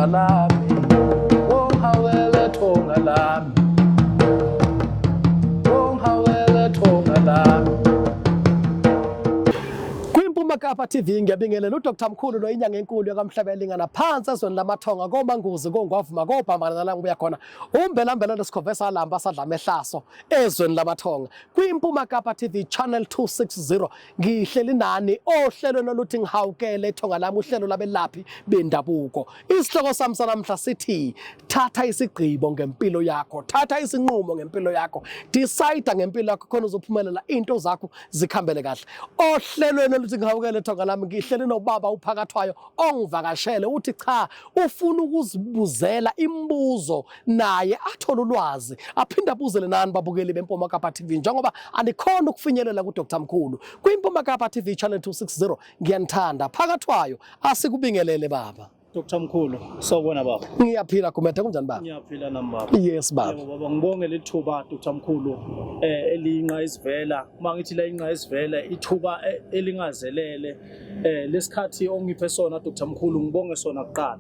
thonga lami ongihawela thonga lami ongihawela thonga lami Kapa TV ngiyabingelela uDr Mkhulu noyinyanga enkulu yakamhlabela ingana phansi ezweni lamathonga komanguzi kongwavuma kobhambana nala ngibuya khona umbelambela lesikhovesa alamba sadla mehlaso ezweni lamathonga kwiMpuma Kapa TV channel 260 ngihleli nani ohlelweni oluthi ngihawukele ethonga lami uhlelo labelaphi bendabuko isihloko sami sanamhla sithi thatha isigqibo ngempilo yakho thatha isinqumo ngempilo yakho decide ngempilo yakho khona uzophumelela into zakho zikhambele kahle ohlelweni oluthi ngihawukele thonga lami ngihleli nobaba uphakathwayo ongivakashele uthi cha ufuna ukuzibuzela imibuzo naye athola ulwazi aphinda abuzele nani babukeli beMpuma Kapa TV njengoba anikhona ukufinyelela kuDr Mkhulu kwiMpuma Kapa TV channel 260 ngiyanithanda phakathwayo asikubingelele baba Dr Mkhulu sawubona baba ngiyaphila kumethe kunjani baba ngiyaphila nami baba yes baba yebo baba ngibonge lethuba Dr Mkhulu eliyinqa isivela mangithi la inqa isivela ithuba elingazelele lesikhathi ongiphe sona Dr Mkhulu ngibonge sona kuqala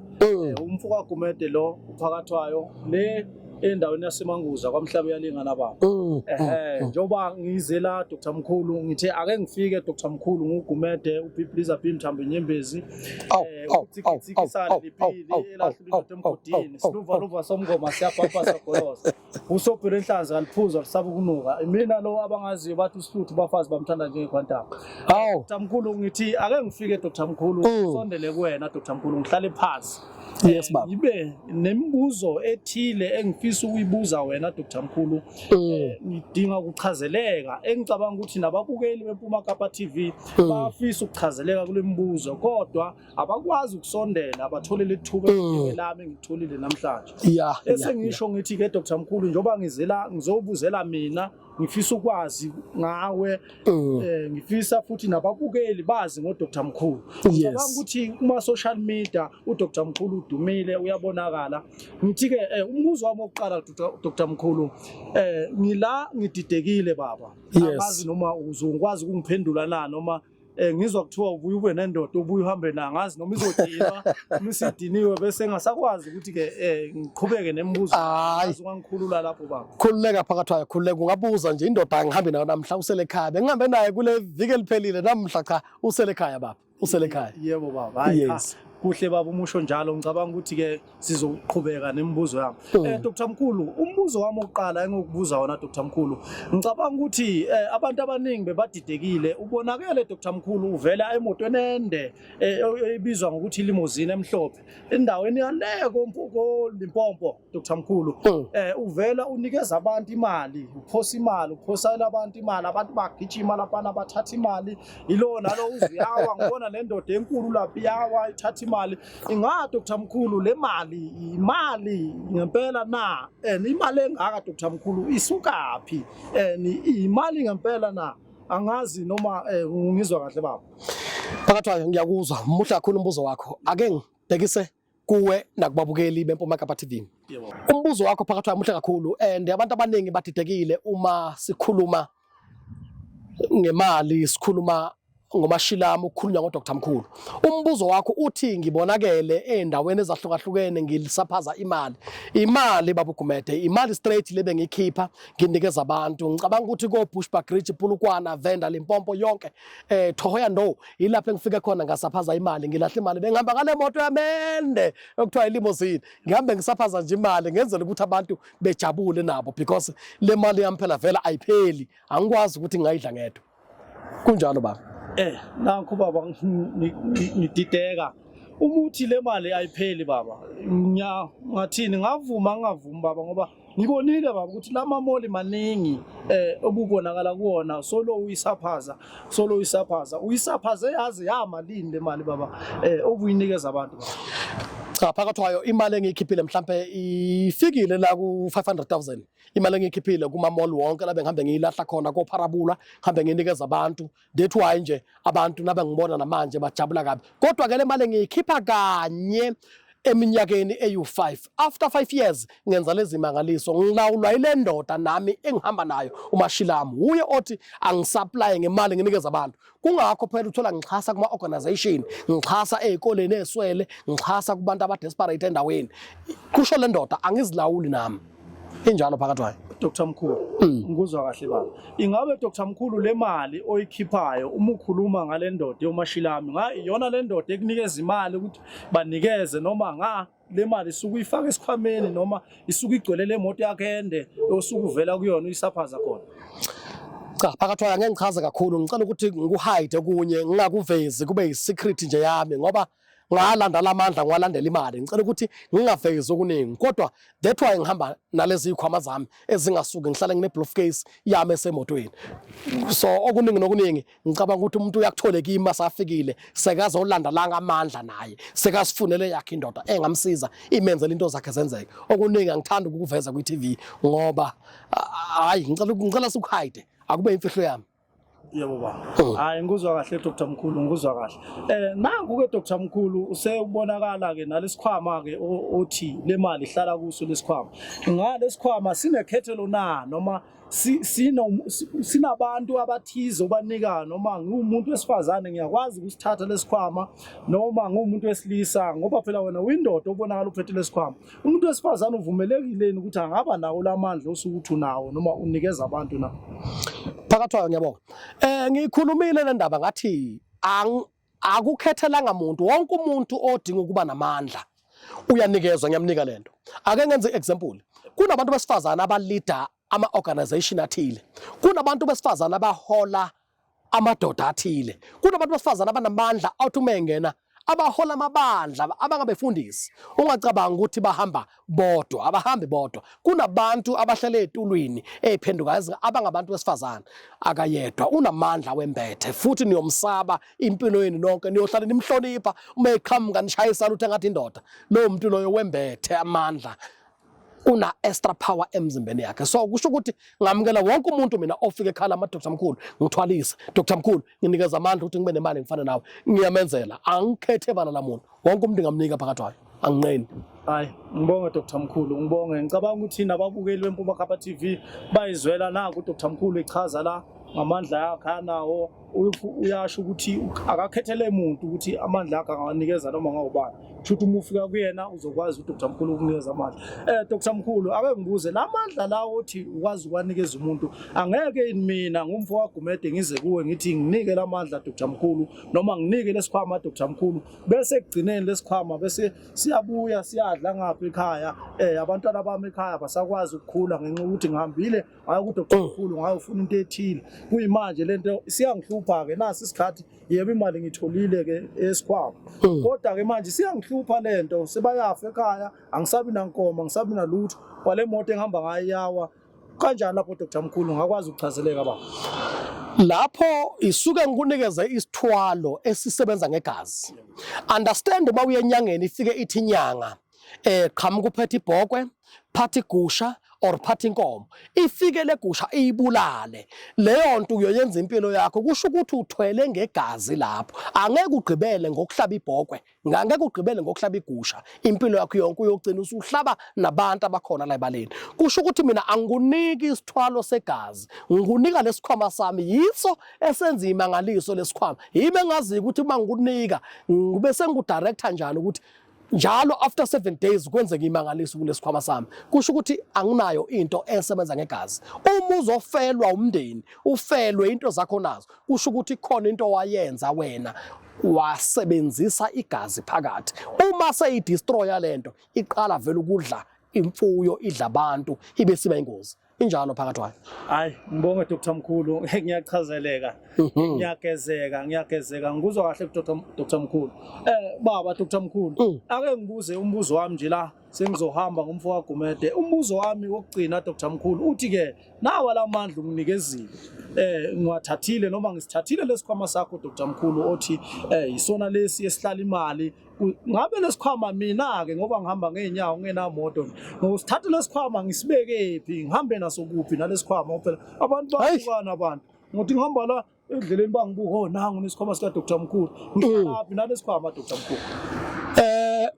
umfuka Gumede lo uphakathwayo le endaweni yasemanguza kwamhlaba yalingana baba njoba ngizela Dr Mkhulu ngithe ake ngifike Dr Mkhulu ngugumede uPipliza Mthambo Nyembezi utsikisana liphili elahlulile emgodini siluva somngoma siyabhabhasa goloza usobhele enhlanzi kaliphuza lisaba ukunuka mina lo abangaziyo bathi uSihluthi bafazi bamthanda njengekhwantaba Dr Mkhulu ngithi ake ngifike Dr Mkhulu sondele kuwena Dr Mkhulu ngihlale phansi yes baba ibe nemibuzo ethile engifisa ukuyibuza wena Dr Mkhulu ngidinga ukuchazeleka engicabanga ukuthi nababukeli beMpuma Kapa TV bafisa ukuchazeleka kule mibuzo kodwa abakwazi ukusondela abathole lethuba lami ngitholile namhlanje esengisho ngithi ke Dr Mkhulu njoba ngizobuzela mina ngifisa ukwazi ngawe ngifisa futhi nababukeli bazi ngoDr Mkhulu ngicabanga ukuthi kuma social media uDr Mkhulu udumile uyabonakala ngithi ke umbuzo wami oqala Dr Mkhulu ngila ngididekile baba angazi noma uzokwazi ukungiphendula na noma ngizwa kuthiwa ubuye ube nendoda ubuye uhambe na ngazi noma izodinwa misidiniwe bese ngasakwazi ukuthi ke ngiqhubeke nemibuzo ngazi ungangikhulula lapho baba khululeka phakathwayo khululeka ungabuza nje indoda ngihambe nayo namhla usele ekhaya bengihambe naye kule viki eliphelile namhla cha usele ekhaya baba usele ekhaya yebo baba hayi kuhle baba umusho njalo ngicabanga ukuthi ke sizoqhubeka nemibuzo yami Dr Mkhulu umbuzo wami oqala engokubuza wona Dr Mkhulu ngicabanga ukuthi abantu abaningi bebadidekile ubonakele Dr Mkhulu uvela emotweni ende ebizwa ngokuthi limousine emhlophe endaweni yaleko Limpopo Dr Mkhulu uvela unikeza abantu imali uphosa imali uphosela abantu imali abantu bagijima lapha abathatha imali ilona lo uziyawa ngibona le ndoda enkulu lapha yawa ithatha imali Dr Mkhulu le mali imali ngempela na imali engaka Dr Mkhulu isukaphi imali ngempela na angazi noma ngizwa kahle baba phakathwayo ngiyakuzwa muhle kakhulu umbuzo wakho ake ngibhekise kuwe nakubabukeli beMpuma Kapa TV umbuzo wakho phakathwayo muhle kakhulu and abantu abaningi badidekile uma sikhuluma ngemali sikhuluma ngomashilami ukukhulunywa ngoDr Mkhulu umbuzo wakho uthi ngibonakele endaweni ezahlukahlukene ngilisaphaza imali baba Gumede imali straight lebe ngikhipha nginikeza abantu ngicabanga ukuthi ko Bushbuck Ridge Pulukwana Venda Limpopo yonke Thohoya ndo ilapho engifike khona ngasaphaza imali ngilahla imali bengihamba ngale moto yamende okuthiwa ilimousine ngihambe ngisaphaza nje imali ngenzela ukuthi abantu bejabule nabo because le mali yami phela vela ayipheli angikwazi ukuthi ngayidla ngedwa kunjalo baba nakho baba ngidideka umuthi le mali ayipheli baba ngathini ngavuma ngavuma baba ngoba ngibonile baba ukuthi lamamoli maningi obubonakala kuona solo uyisaphaze yazi yamalini le mali baba obuyinikeza abantu baba cha phakathwayo imali engikhiphile mhlambe ifikile la ku 500,000 imali engikhiphile kuma mall wonke la bengihambe ngiyilahla khona ko Parabula ngihambe nginikeza abantu that why nje abantu nabe ngibona namanje bajabula kabi kodwa ke le mali engiyikhipha kanye eminyakeni eyu5 after 5 years ngenza lezi mangaliso ngilawulwa ile ndoda nami engihamba nayo umashilami uye othi angisapply ngemali nginikeza abantu kungakho phela uthola ngixhasa kuma organization ngixhasa ezikoleni eswele ngixhasa kubantu abadesperate endaweni kusho le ndoda angizilawuli nami injalo phakathi kwayo. Dr. Mkhulu, ngikuzwa kahle baba. Ingabe Dr. Mkhulu le mali oyikhiphayo uma ukhuluma ngale ndoda yomashilami, iyona le ndoda ekunikeza imali ukuthi banikeze noma le mali isuka uyifaka esikhwameni noma isuka igcwele le moto yakhe ende osuka uvela kuyona uyisaphaza khona? Cha, phakathi kwayo ngeke ngichaze kakhulu ngicela ukuthi ngikuhide kunye ngingakuvezi kube yisecret nje yami ngoba ngalanda lamandla ngiwalandela imali ngicela ukuthi ngingavezi okuningi kodwa that why ngihamba nalezi ikhwama zami ezingasuki ngihlala ngine briefcase yami esemotweni so okuningi nokuningi ngicabanga ukuthi umuntu uyakuthola kimi asafikile sekazolanda la ngamandla naye sekasifunele yakhe indoda engamsiza imenzele into zakhe zenzeke okuningi angithanda ukuveza ku TV ngoba hayi ngicela sikuhide akube imfihlo yami. Yebo baba. Hayi ngikuzwa kahle Dr. Mkhulu ngikuzwa kahle. Nangu ke Dr. Mkhulu usebonakala ke nalesikhwama ke othi le mali ihlala kuso lesikhwama. Ngalesikhwama sinekhethelo noma sinabantu abathize obanika noma ngumuntu wesifazane ngiyakwazi ukusithatha lesikhwama noma ngumuntu wesilisa ngoba phela wena uyindoda obonakala uphethe lesikhwama. Umuntu wesifazane uvumelekile ukuthi angaba nawo lamandla osukuthi unawo noma unikeza abantu na? Phakathi kwayo ngiyabonga. Ngikhulumile le ndaba ngathi akukhethelanga umuntu wonke umuntu odinga ukuba namandla uyanikezwa ngiyamnika lento. Ake ngenze example. Kunabantu besifazana abaleader ama-organization athile. Kunabantu besifazana abahola amadoda athile. Kunabantu besifazana abanamandla awuthi uma engena abahola amabandla abangabefundisi. Ungacabanga ukuthi bahamba bodwa, abahambi bodwa. Kunabantu abahlala ezitulwini eziphendukayo abangabantu besifazana akayedwa unamandla wembethe futhi niyomsaba impilo yenu nonke niyohlala nimhlonipha uma eqhamuka nishayisana uthi ngathi indoda lo muntu loyo wembethe amandla una extra power emzimbeni yakhe so kusho ukuthi ngamukela wonke umuntu mina ofike ekhala Dr. Mkhulu ngithwalise Dr. Mkhulu nginikeza amandla ukuthi ngibe nemali ngifana nawe ngiyamenzela angikhethe bana la muntu wonke umuntu ngamnika phakathi kwayo anginqeni. Hayi ngibonge Dr. Mkhulu ngibonge ngicabanga ukuthi nababukeli beMpuma Kapa TV bayizwela naku Dr. Mkhulu ichaza la ngamandla yakhe anawo uyasho ukuthi akakhethele umuntu ukuthi amandla akhe anganikeza noma ngawubani futhi uma ufika kuyena uzokwazi uDr. Mkhulu ukunikeza amandla. Dr. Mkhulu ake ngibuze lamandla lawo uthi ukwazi ukwanikeza umuntu angeke mina ngumfo wagumede ngize kuwe ngithi nginike lamandla Dr. Mkhulu noma nginike lesikhwama Dr. Mkhulu bese ekugcineni lesikhwama bese siyabuya siyadla ngapha ekhaya abantwana bami ekhaya basakwazi ukukhula ngenxa ukuthi ngihambile ngayo ku Dr. Mkhulu ngayofuna into ethile kuyimanje lento siyangihlupha ke nasi isikhathi yebo imali ngitholile ke esikhwama kodwa ke manje siyangihlupha lento sebayafa ekhaya angisabi nankomo angisabi nalutho kwale moto engihamba ngayo yawa kanjani lapho Dr. Mkhulu ngakwazi ukuchazeleka baba? Lapho isuke ngikunikeze isithwalo esisebenza ngegazi. Understand uma uye enyangeni ifike ithi inyanga qhamuka uphethe ibhokwe phathi igusha or phathi inkomo ifike legusha iyibulale leyo nto uyoyenza impilo yakho kusho ukuthi uthwele ngegazi lapho angeke ugqibele ngokuhlaba ibhokwe ngeke ugqibele ngokuhlaba igusha impilo yakho yonke uyogcina usuhlaba nabantu abakhona la ebaleni kusho ukuthi mina angikuniki isithwalo segazi ngikunika lesikhwama sami yiso esenza imangaliso lesikhwama yibe ngazi ukuthi uma ngikunika ngibe sengidirector njani ukuthi njalo after 7 days kwenzeka imangaliso kulesikhwama sami kusho ukuthi anginayo into esebenza ngegazi uma uzofelwa umndeni ufelwe into zakho nazo kusho ukuthi khona into wayenza wena wasebenzisa igazi phakathi uma seyidestroya lento iqala vele ukudla imfuyo idla abantu ibe siba ingozi injalo phakathi kwayo. Hayi ngibonge Dr. Mkhulu ngiyachazeleka ngiyagezeka ngikuzwa kahle Dr. Mkhulu. Baba Dr. Mkhulu ake ngibuze umbuzo wami nje la sengizohamba ngumfo wagumede umbuzo wami wokugcina Dr. Mkhulu uthi ke nawa lamandla unginikezile ngiwathathile noma ngisithathile lesikhwama sakho Dr. Mkhulu othi isona lesi esihlala imali ngabe lesikhwama mina ke ngoba ngihamba ngeenyawo ngenamoto ngosithatha lesikhwama ngisibeke phi ngihambe naso kuphi nalesikhwama phela abantu bahlukana abantu ngothi ngihamba la endleleni bangibuka nangu nesikhwama sika Dr. Mkhulu ngihlalaphi nalesikhwama Dr. Mkhulu.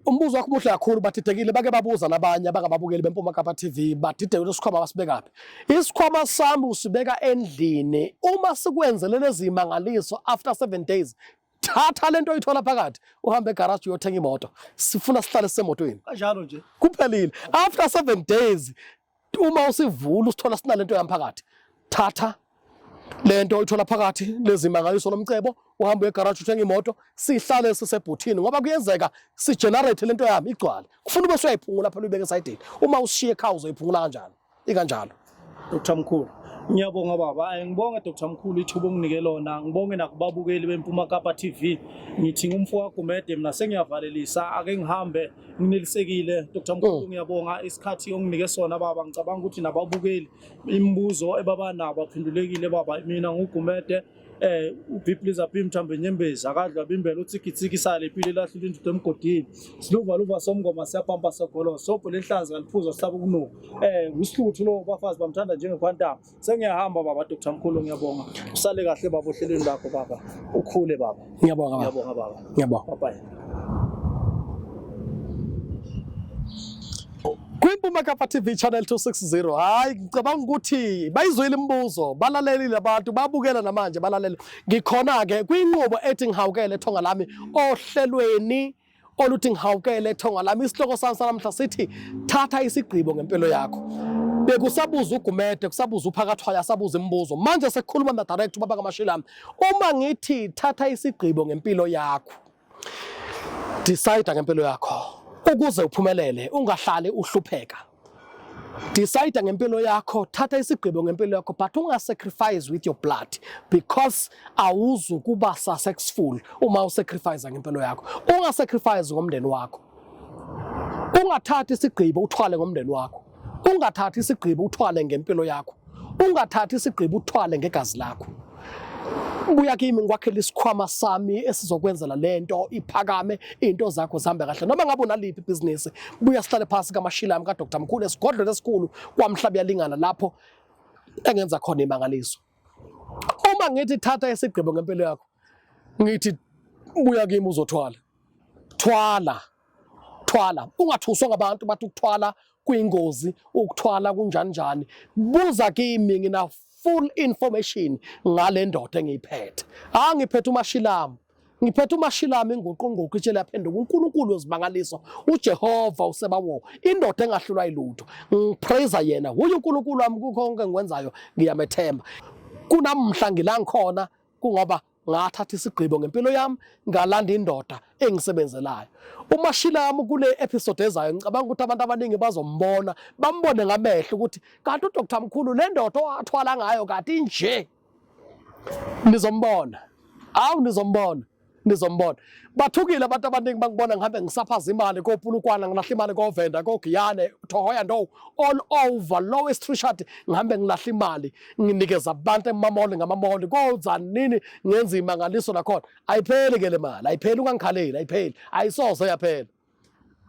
Umbuzo wakho muhle kakhulu bathidekile bake babuza nabanye abangababukeli beMpuma Kapa TV bathidekile isikhwama basibekaphi. Isikhwama sami usibeka endlini uma sikwenzele lezi mangaliso after 7 days. Thatha lento oyithola phakathi uhambe egarage uyothenga imoto. Sifuna sihlale semotweni. Kanjalo nje. Kuphelile. After 7 days uma usivula usithola sinalento yamphakathi. Thatha lento oyithola phakathi lezi mangaliso nomcebo uhambe egarage uthenga imoto sihlale sisebhuthini ngoba kuyenzeka si generate lento yami igcwale kufuna ube uyayiphungula phela uyibeke esayidini uma ushiye ekhaya uzoyiphungula kanjani ikanjalo. Dr. Mkhulu, ngiyabonga baba. Ngibonge Dr. Mkhulu ithuba onginike lona. Ngibonge nakubabukeli beMpuma Kapa TV. Ngithi ngumfo kaGumede mina sengiyavalelisa ake ngihambe nginelisekile. Dr. Mkhulu ngiyabonga isikhathi onginike sona baba. Ngicabanga ukuthi nababukeli imibuzo ebaba nabo aphendulekile baba. Mina nguGumede uBibliza Mthambe Nyembezi akadla bimbela utsikitsiki sale Mpilo lahlile into emgodini siluva somngoma siyaphampa segolo sobho lehlaza kaliphuza sihlaba ukunuka usihluthu lo bafazi bamthanda njengequantum sengiyahamba baba. Dr. Mkhulu ngiyabonga usale kahle baba ohlelweni lakho baba ukhule baba. Ngiyabonga baba. Ngiyabonga. Bye. Kwimpuma Kapa TV channel 260 hayi ngicabanga ukuthi bayizwile imibuzo balalelile abantu babukela namanje balalele ngikhona ke kwinqubo ethi ngihawukele ethonga lami ohlelweni oluthi ngihawukele ethonga lami. Isihloko sami namhla sithi thatha isigqibo ngempilo yakho. Bekusabuza uGumede kusabuza uPhakathwaya sabuza imibuzo manje sekukhuluma na direct ubaba kaMashilami uma ngithi thatha isigqibo ngempilo yakho decide ngempilo yakho ukuze uphumelele ungahlali uhlupheka. Decide ngempilo yakho, thatha isigqibo ngempilo yakho but ungasacrifice with your blood because awuzukuba successful uma usacrifice ngempilo yakho. Ungasacrifice ngomndeni wakho. Ungathathi isigqibo uthwale ngomndeni wakho. Ungathathi isigqibo uthwale ngempilo yakho. Ungathathi isigqibo uthwale ngegazi lakho. Buya kimi ngwakhela isikhwama sami esizokwenzela lento iphakame into zakho zihambe kahle noma ngabe unaliphi business buya sihlale phansi kaMashilami kaDr. Mkhulu esigodlweni esikhulu kwaMhlaba yalingana lapho engenza khona imangaliso. Uma ngithi thatha isigqibo ngempilo yakho ngithi buya kimi uzothwala thwala ungathuswa ngabantu bathi ukuthwala kuyingozi ukuthwala kunjani buza kimi ngina full information ngale ndoda engiyiphethe. Ngiphethe uMashilami. Ngiphethe uMashilami inguqunguqu itshela yaphenduka uNkulunkulu wezimangaliso uJehova usebawo indoda engahlulwa yilutho. Ngipraise yena uye uNkulunkulu wami kukho konke engikwenzayo ngiyamethemba. Kunamhla ngila ngikhona kungoba ngathatha isigqibo ngempilo yami ngalanda indoda engisebenzelayo. uMashilami kule episode ezayo ngicabanga ukuthi abantu abaningi bazombona bambone ngamehlo ukuthi kanti uDr. Mkhulu le ndoda owathwala ngayo kanti nje nizombona bathukile abantu abaningi bangibona ngihambe ngisaphaza imali koPulukwana ngilahla imali koVenda koGiyane Thohoya ndo all over lowest Richard ngihambe ngilahla imali nginikeza abantu emamoli ngamamoli kozani nini ngenza imangaliso nakhona ayipheli ke le mali ayipheli ungangikhaleli ayipheli ayisoze yaphela.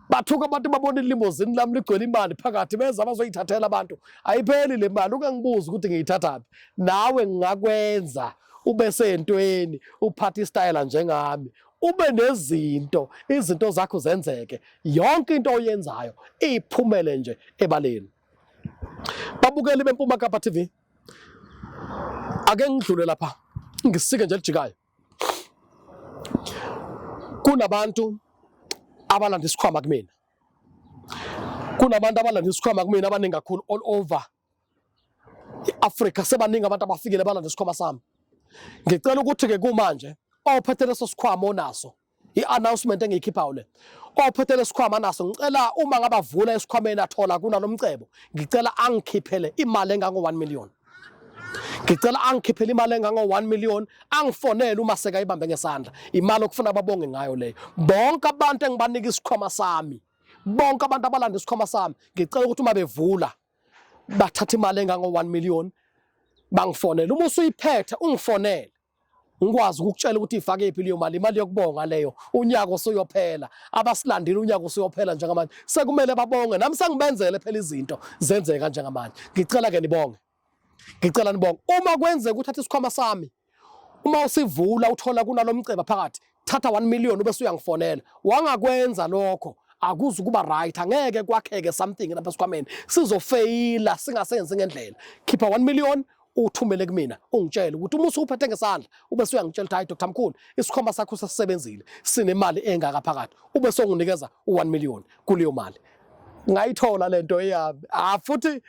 Bathuka abantu babona ilimozini lami ligcwele imali phakathi beza bazoyithathela abantu ayipheli le mali ungangibuza ukuthi ngiyithathaphi nawe ngingakwenza ube sentweni uphatha style njengami ube nezinto izinto zakho zenzeke yonke into oyenzayo iphumele nje ebaleni. Babukeli beMpuma Kapa TV ake ngidlule lapha ngisike nje lijikayo. Kunabantu abalanda isikhwama kumina. Kunabantu abalanda isikhwama kumina abaningi kakhulu all over iAfrica sebaningi abantu abafikile balanda isikhwama sami. Ngicela ukuthi ke kumanje ophethe leso sikhwama onaso i-announcement engiyikhiphayo le ophethe leso sikhwama naso ngicela uma ngabavula isikhwameni athola kunalomcebo ngicela angikhiphele imali engango 1 million. Ngicela angikhiphele imali engango 1 million angifonele uma seka ibambe ngesandla imali okufuna babonge ngayo leyo. Bonke abantu engibanika isikhwama sami bonke abantu abalanda isikhwama sami ngicela ukuthi uma bevula bathatha imali engango 1 million bangifonele uma usuyiphethe ungifonele ngikwazi ukukutshela ukuthi ifake iphi leyo mali imali yokubonga leyo unyaka usuyophela abasilandile unyaka usuyophela njengamanje sekumele babonge nami sengibenzele phela izinto zenzeka njengamanje. Ngicela ke nibonge uma kwenzeka uthatha isikhwama sami uma usivula uthola kunalomceba phakathi thatha 1 million ube uyangifonela wangakwenza lokho akuzukuba right, angeke kwakheke something lapha esikhwameni, sizofeyila singasenzi ngendlela. Khipha 1 million uthumele kumina ungitshela ukuthi uma usuphethe ngesandla ube suyangitshela ukuthi hayi Dr Mkhulu isikhwama sakho sasisebenzile sinemali engaka phakathi ube songinikeza u1 million kuleyo mali. Ngayithola lento eyami futhi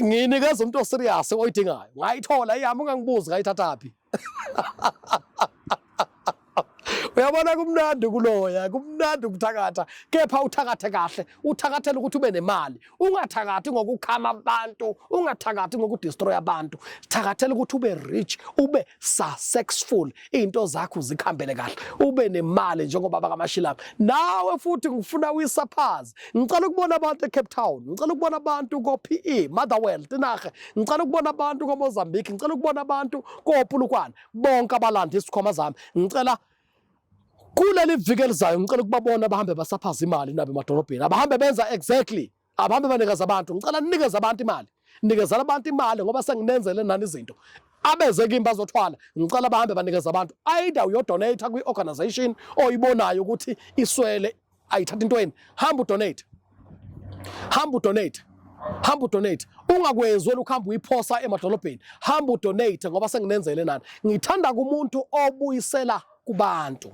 nginikeza umuntu oserious oyidingayo, ngayithola eyami, ungangibuzi ngayithathaphi. Uyabona kumnandi kuloya, kumnandi ukuthakatha, kepha uthakathe kahle, uthakathela ukuthi ube nemali, ungathakathi ngokukhama abantu, ungathakathi ngokudestroy abantu, thakathela ukuthi ube rich, ube successful, into zakho zikhambele kahle, ube nemali njengoba bakaMashilanga. Nawe futhi ngifuna uyisaphaze, ngicela ukubona abantu eCape Town, ngicela ukubona abantu ko-PE Motherwell Tinarhe, ngicela ukubona abantu koMozambique, ngicela ukubona abantu koPulukwane, bonke abalanda isikhwama zami, ngicela kuleli viki elizayo ngicela ukubabona abahambe basaphaza imali nabo emadolobheni, abahambe benza exactly, abahambe banikeza abantu, ngicela ninikeze abantu imali, nikezela abantu imali ngoba senginenzele nani izinto abeze kimi bazothwala, ngicela abahambe banikeza abantu, either uyodonate kwi-organization oyibonayo ukuthi iswele ayithatha intweni, hamba udonate, hamba udonate, hamba udonate, ungakwenzi wena ukuhamba uyiphosa emadolobheni, hamba udonate ngoba senginenzele nani. Ngithanda kumuntu obuyisela kubantu,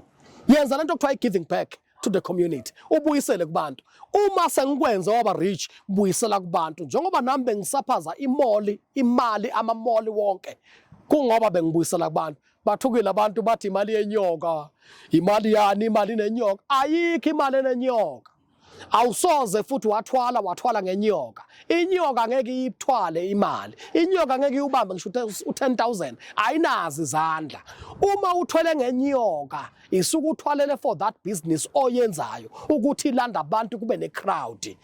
yenza lento okuthiwa i-giving back to the community, ubuyisele kubantu. Uma sengikwenza waba rich, buyisela kubantu, njengoba nami bengisaphaza imali amamoli wonke, kungoba bengibuyisela kubantu. Bathukile abantu bathi imali yenyoka, imali yani, imali nenyoka, ayikho imali enenyoka. Awusoze futhi wathwala ngenyoka. Inyoka ngeke iyithwale imali, inyoka ngeke iyubambe ngisho u10,000, ayinazi izandla. Uma uthwele ngenyoka isuke uthwalele for that business oyenzayo ukuthi ilanda abantu kube necrowd.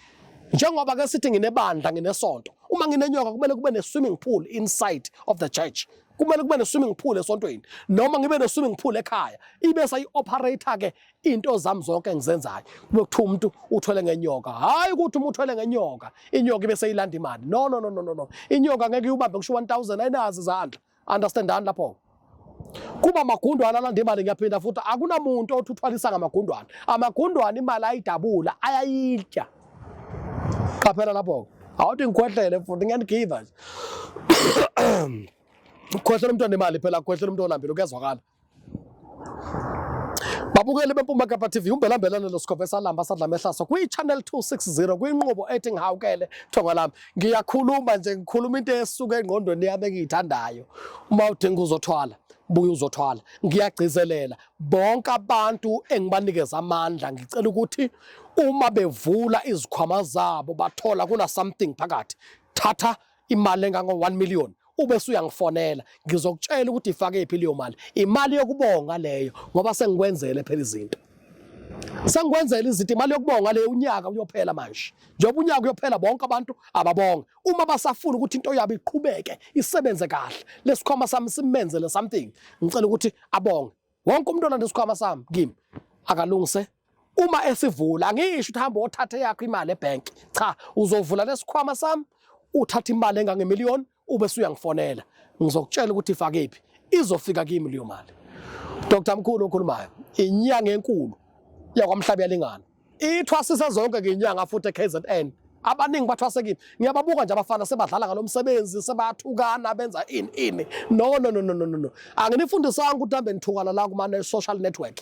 Njengoba ke sithi nginebandla nginesonto, uma nginenyoka kumele kube ne-swimming pool inside of the church, kumele kube ne-swimming pool esontweni, noma ngibe ne-swimming pool ekhaya, ibe sayi-operator ke into zami zonke engizenzayo. Kube kuthiwa umuntu uthwele ngenyoka, hayi ukuthi uma uthwele ngenyoka inyoka ibe seyilanda imali, no, inyoka ngeke iyubambe ngisho 1,000, ayinazi izandla. Understandani lapho? Kuba amagundwane alanda imali, ngiyaphinda futhi akunamuntu othi uthwalisa ngamagundwane, amagundwane imali ayidabula, ayayitya. Qaphela lapho, awuthi ngikwehlele futhi ngiyangigiva nje. Khohlela umuntu onemali phela, khohlela umuntu olambile, kuyazwakala. Babukeli beMpuma Kapa TV, umbelambelane loSikhove salamba sadla mehlaso kwi-channel 260 kwinqubo ethi ngihawukele thonga lami. Ngiyakhuluma nje, ngikhuluma into esuka engqondweni yami engiyithandayo. Uma udinga uzothwala, buya uzothwala. Ngiyagcizelela bonke abantu engibanikeza amandla, ngicela ukuthi uma bevula izikhwama zabo bathola kuna something phakathi, thatha imali engango-1 million ube suyangifonela, ngizokutshela ukuthi ifake iphi leyo mali. Imali yokubonga leyo ngoba sengikwenzele phela izinto, sengikwenzela izinto. Imali yokubonga leyo unyaka uyophela manje, njengoba unyaka uyophela bonke abantu ababonga. Uma basafuna ukuthi into yabo iqhubeke isebenze kahle, lesikhwama sami simenzele something, ngicela ukuthi abonge. Wonke umuntu olanda isikhwama sami kimi akalungise. Uma esivula angisho ukuthi hamba othatha yakho imali ebank, cha, uzovula lesikhwama sami uthatha imali engange-1 million ube suyangifonela, ngizokutshela ukuthi ifake iphi, izofika kimi leyo mali. Dr Mkhulu okhulumayo, inyanga enkulu yakwaMhlaba iyalingana, ithwasisa zonke ngenyanga futhi eKZN. Abaningi bathwase kimi, ngiyababuka nje abafana sebadlala ngalomsebenzi, sebathukana benza ini. No, anginifundisanga ukuthi hambe nithukana la kuma social network.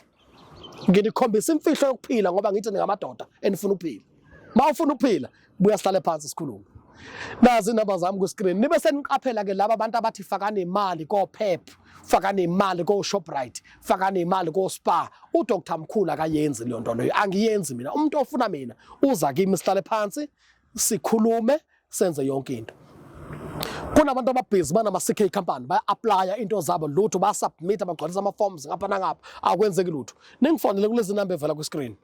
Nginikhombisa imfihlo yokuphila ngoba ngithi ngamadoda enifuna ukuphila. Mawufuna ukuphila buya sihlale phansi sikhulume. Nazi inamba zami ku screen, nibe seniqaphela ke laba abantu abathi fakani imali koPep, fakani imali koShoprite, fakani imali koSpar. uDr Mkhulu akayenzi leyo nto leyo, angiyenzi mina. Umuntu ofuna mina uza kimi sihlale phansi sikhulume senze yonke into. Kunabantu ababhizi banama-CK company baya-aplya into zabo lutho, basubmit, bagcwalisa ama-forms ngapha nangapha, akwenzeki lutho. Ningifonele kulezi namba evela ku-screen,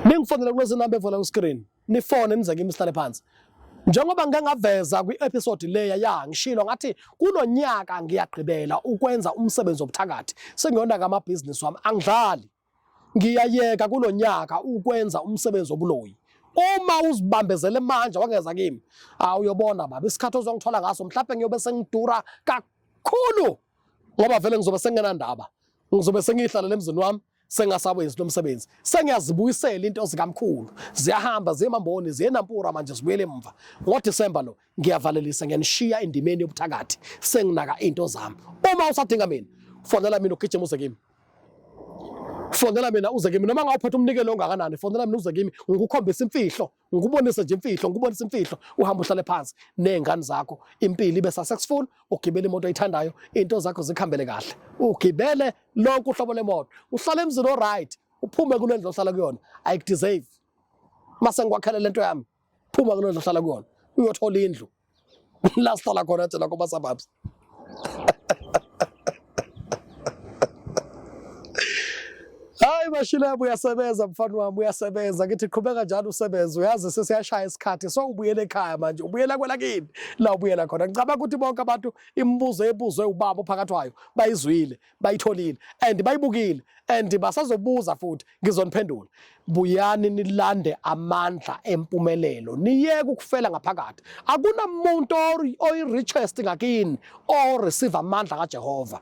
ningifonele kulezi namba evela ku-screen, nifone nize kimi sihlale phansi. Njengoba ngike ngaveza kwi-episode leya ngishilo ngathi kulo nyaka ngiyagqibela ukwenza umsebenzi wobuthakathi, sengiyona amabhizinisi wami angidlali, ngiyayeka kulo nyaka ukwenza umsebenzi wobuloyi. Uma uzibambezele manje wangeza kimi, uyobona baba isikhathi ozongithola ngaso mhlawumbe ngiyobe sengidura kakhulu ngoba vele ngizobe sengenandaba, ngizobe sengihlalele emzini wami sengasawenzi lo msebenzi sengiyazibuyisela into zikamkhulu ziyahamba ziyemamboni ziyenampura manje zibuyele emva ngoDisemba lo ngiyavalelisa ngiyanishiya endimeni yobuthakathi senginaka into zami uma usadinga mina fonela mina ugijima uze kimi fonela mina uze kimi noma ngawuphethe umnikelo ongakanani fonela mina uze kimi ngikukhombisa imfihlo ngikubonise nje imfihlo ngikubonisa imfihlo uhamba uhlale phansi nezingane zakho impilo ibe successful ugibele imoto oyithandayo into zakho zikhambele kahle ugibele lonke uhlobo lemoto uhlale emzini oright uphume kulendlu ohlala kuyona ayikudeserve mase ngikwakhela lento yami phuma kulendlu ohlala kuyona uyothola indlu la sihlala khona thina kumasababs hayi bashilabo uyasebenza mfana wami uyasebenza ngithi qhubeka njalo usebenza uyazi sesiyashaya isikhathi so ubuyele ekhaya manje ubuyela kwelakini la ubuyela khona ngicabanga ukuthi bonke abantu imibuzo ebuzwe ubaba phakathi wayo bayizwile bayitholile and bayibukile and basazobuza futhi ngizoniphendula buyani nilande amandla empumelelo niyeke ukufela ngaphakathi akunamuntu oyi-richest ngakini o receive amandla kaJehova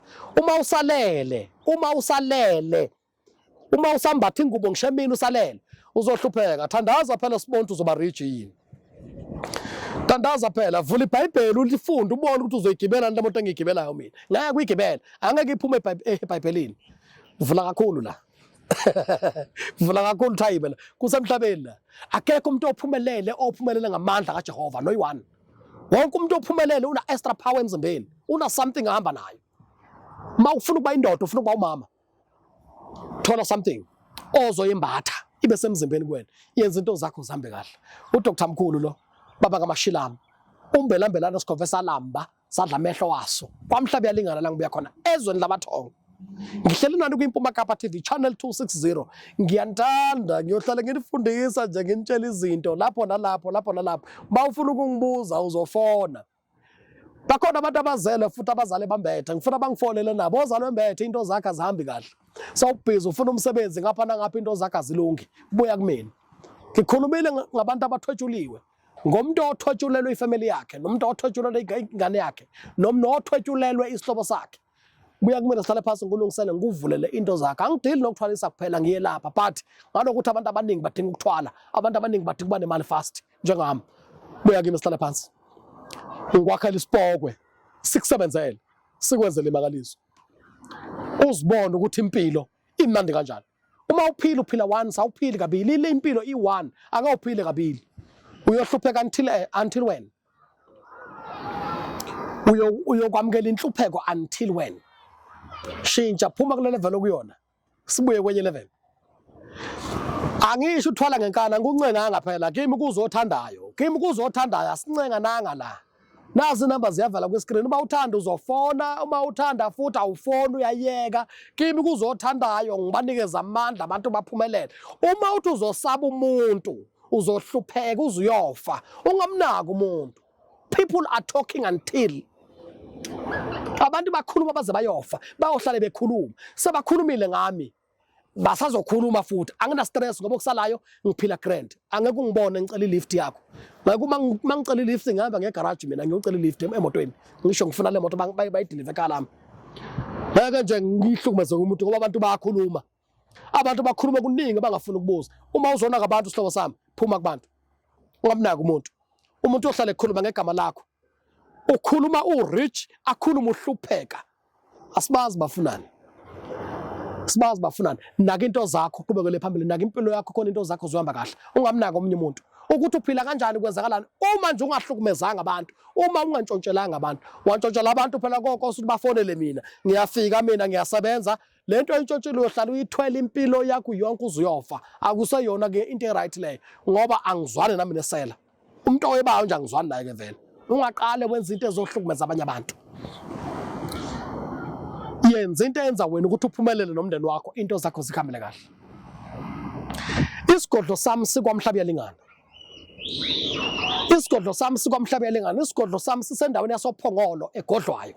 uma usambatha ingubo ngishemini usalele uzohlupheka thandaza phela sibonto uzoba rich yini thandaza phela vula iBhayibheli ulifunde ubone ukuthi uzoyigibela le moto engigibelayo mina ngeke uyigibela angeke iphume eBhayibhelini vula kakhulu la vula kakhulu thayibela kusemhlabeni la akekho umuntu ophumelele ngamandla kaJehova noyi1 wonke umuntu ophumelele una extra power emzimbeni una something ahamba nayo mawufuna ukuba indoda ufuna ukuba umama thola something ozoyimbatha ibe semzimbeni kwena yenza into zakho zihambe kahle uDr Mkhulu lo baba kaMashilama umbelambelana sikhofesa lamba sadla amehlo waso kwamhlabe yalingana la ngibuya khona ezweni labathongo ngihleli nani kwiMpuma Kapa TV channel 260 ngiyantanda ngiyohlala ngifundisa nje nginitshela izinto lapho nalapho bawufuna ukungibuza uzofona bakhona abantu abazele futhi abazale bambethe ngifuna bangifonele nabo ozalwe mbethe into zakhe azihambi kahle sawubhizi ufuna umsebenzi ngapha nangapha into zakhe azilungi buya kumina ngikhulumile ngabantu abathwetshuliwe ngomuntu othwetshulelwe ifamily yakhe nomuntu othwetshulelwe ingane yakhe nomuntu othwetshulelwe isihlobo sakhe buya kumina sihlale phansi ngilungisele ngikuvulele into zakhe angidili nokuthwalisa kuphela ngiye lapha but ngalokuthi abantu abaningi badinga ukuthwala abantu abaningi badinga kuba nemali fast njengami buya kimi sihlale phansi ngikwakhela isipokwe sikusebenzele sikwenzele imangaliso uzibone ukuthi impilo imnandi kanjani uma uphila 1 sawuphili kabili ile impilo i1 akawuphile kabili uyohlupheka until when uyokwamukela inhlupheko until when shintsha phuma kule level okuyona sibuye kwenye level angisho uthwala ngenkana nguncenga phela kimi kuzothandayo asincenga nanga la nazi inamba ziyavala kwiscreen uma uthanda uzofona uma uthanda futhi awufoni uyayeka kimi kuzothandayo ngibanikeza amandla abantu baphumelele uma uthi uzosaba umuntu uzohlupheka uzuyofa ungamnaki umuntu people are talking until abantu bakhuluma baze bayofa bayohlala bekhuluma sebakhulumile ngami basazokhuluma futhi angina stress ngoba kusalayo ngiphila grand angeke ungibone ngicela ilift yakho uma ngicela ilift ngihamba ngegarage mina ngiyocela ilift emotweni ngisho ngifuna le moto bayideliver ekhaya ngeke nje ngihlukumeze umuntu ngoba abantu bayakhuluma abantu bakhuluma kuningi bangafuni ukubuza uma uzona ngabantu sihlobo sami phuma kubantu ungamnaki umuntu ohlala ekhuluma ngegama lakho ukhuluma urich akhuluma uhlupheka asibazi bafunani naka into zakho qhubekele phambili naka impilo yakho khona into zakho zohamba kahle ungamnaka omunye umuntu ukuthi uphila kanjani kwenzakalani uma nje ungahlukumezanga abantu uma ungantshontshela abantu wantshontshela abantu phela konke ukuthi bafonele mina ngiyafika mina ngiyasebenza lento entshontshelwe uyohlala uyithwele impilo yakho yonke uzuyofa akuseyona ke into right leyo ngoba angizwani nami nesela umuntu oyebayo nje angizwani naye ke vele ungaqale wenza into ezohlukumeza abanye abantu yenza into enza wena ukuthi uphumelele nomndeni wakho into zakho zikhambele kahle isigodlo sami sikwamhlabe yalingana isigodlo sami sisendaweni yasophongolo egodlwayo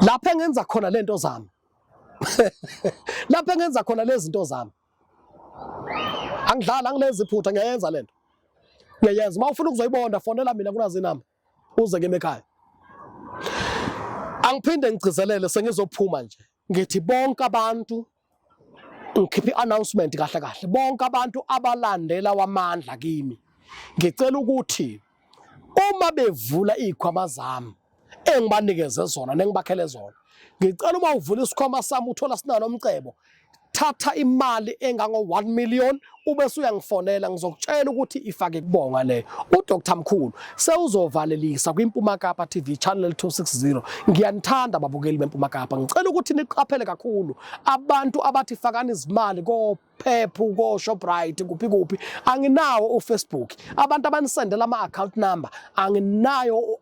lapho engenza khona lento zami lapho engenza khona lezi zinto zami angidlala angilezi iphutha ngiyayenza lento ngiyayenza uma ufuna ukuzoyibona fonela mina kunazi inamba uze ke ekhaya angiphinde ngigcizelele sengizophuma nje ngithi bonke abantu ngikhipha i-announcement kahle kahle bonke abantu abalandela wamandla kimi ngicela ukuthi uma bevula izikhwama zami engibanikeze zona nengibakhele zona ngicela uma uvula isikhwama sami uthola sinalo umcebo thatha imali engango 1 million ube uyangifonela ngizokutshela ukuthi ifake kubonga leyo uDr Mkhulu sewuzovalelisa kwiMpuma Kapa TV channel 260 ngiyanithanda babukeli beMpuma Kapa ngicela ukuthi niqaphele kakhulu abantu abathi fakani izimali koPephu koShoprite kuphi anginawo uFacebook abantu abanisendela ama-account number anginayo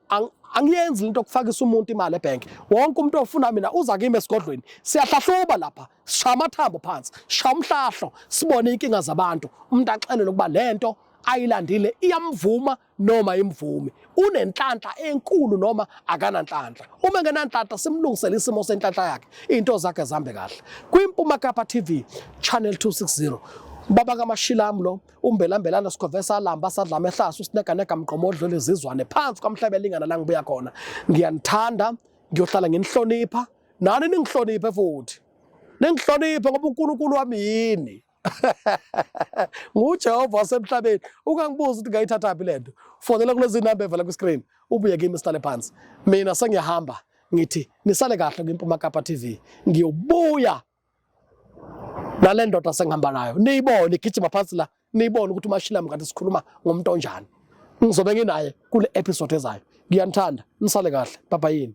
angiyenzi into okufakisa umuntu imali ebank wonke umuntu ofuna mina uza kimi esigodlweni siyahlahluba lapha sishaya amathambo phansi sishaya umhlahlo sibone inkinga zabantu umuntu axelele ukuba lento ayilandile iyamvuma noma imvume unenhlanhla enkulu noma akananhlanhla uma engenanhlanhla simlungisele isimo senhlanhla yakhe into zakhe zambe kahle kwiMpuma Kapa TV channel 260 baba kaMashilamu lo umbelambelana sikhove alamba sadlama ehlaso sineganega mqomodlo lezizwane phansi kwamhlabelingana la ngibuya khona ngiyanithanda ngiyohlala nginihlonipha nani ningihloniphe futhi ningihloniphe ngoba uNkulunkulu wami yini nguJehova wasemhlabeni ukangibuza ukuthi ngayithathaphi lento fonela kulezi number evela ku screen ubuye kimi sihlale phansi mina sengiyahamba ngithi nisale kahle kwiMpuma Kapa TV ngiyobuya nale ndoda sengihamba nayo niyibone igijima phansi la niyibone ukuthi uMashilamu kanti sikhuluma ngomuntu onjani ngizobe nginaye kule episode ezayo ngiyanithanda nisale kahle baba yini.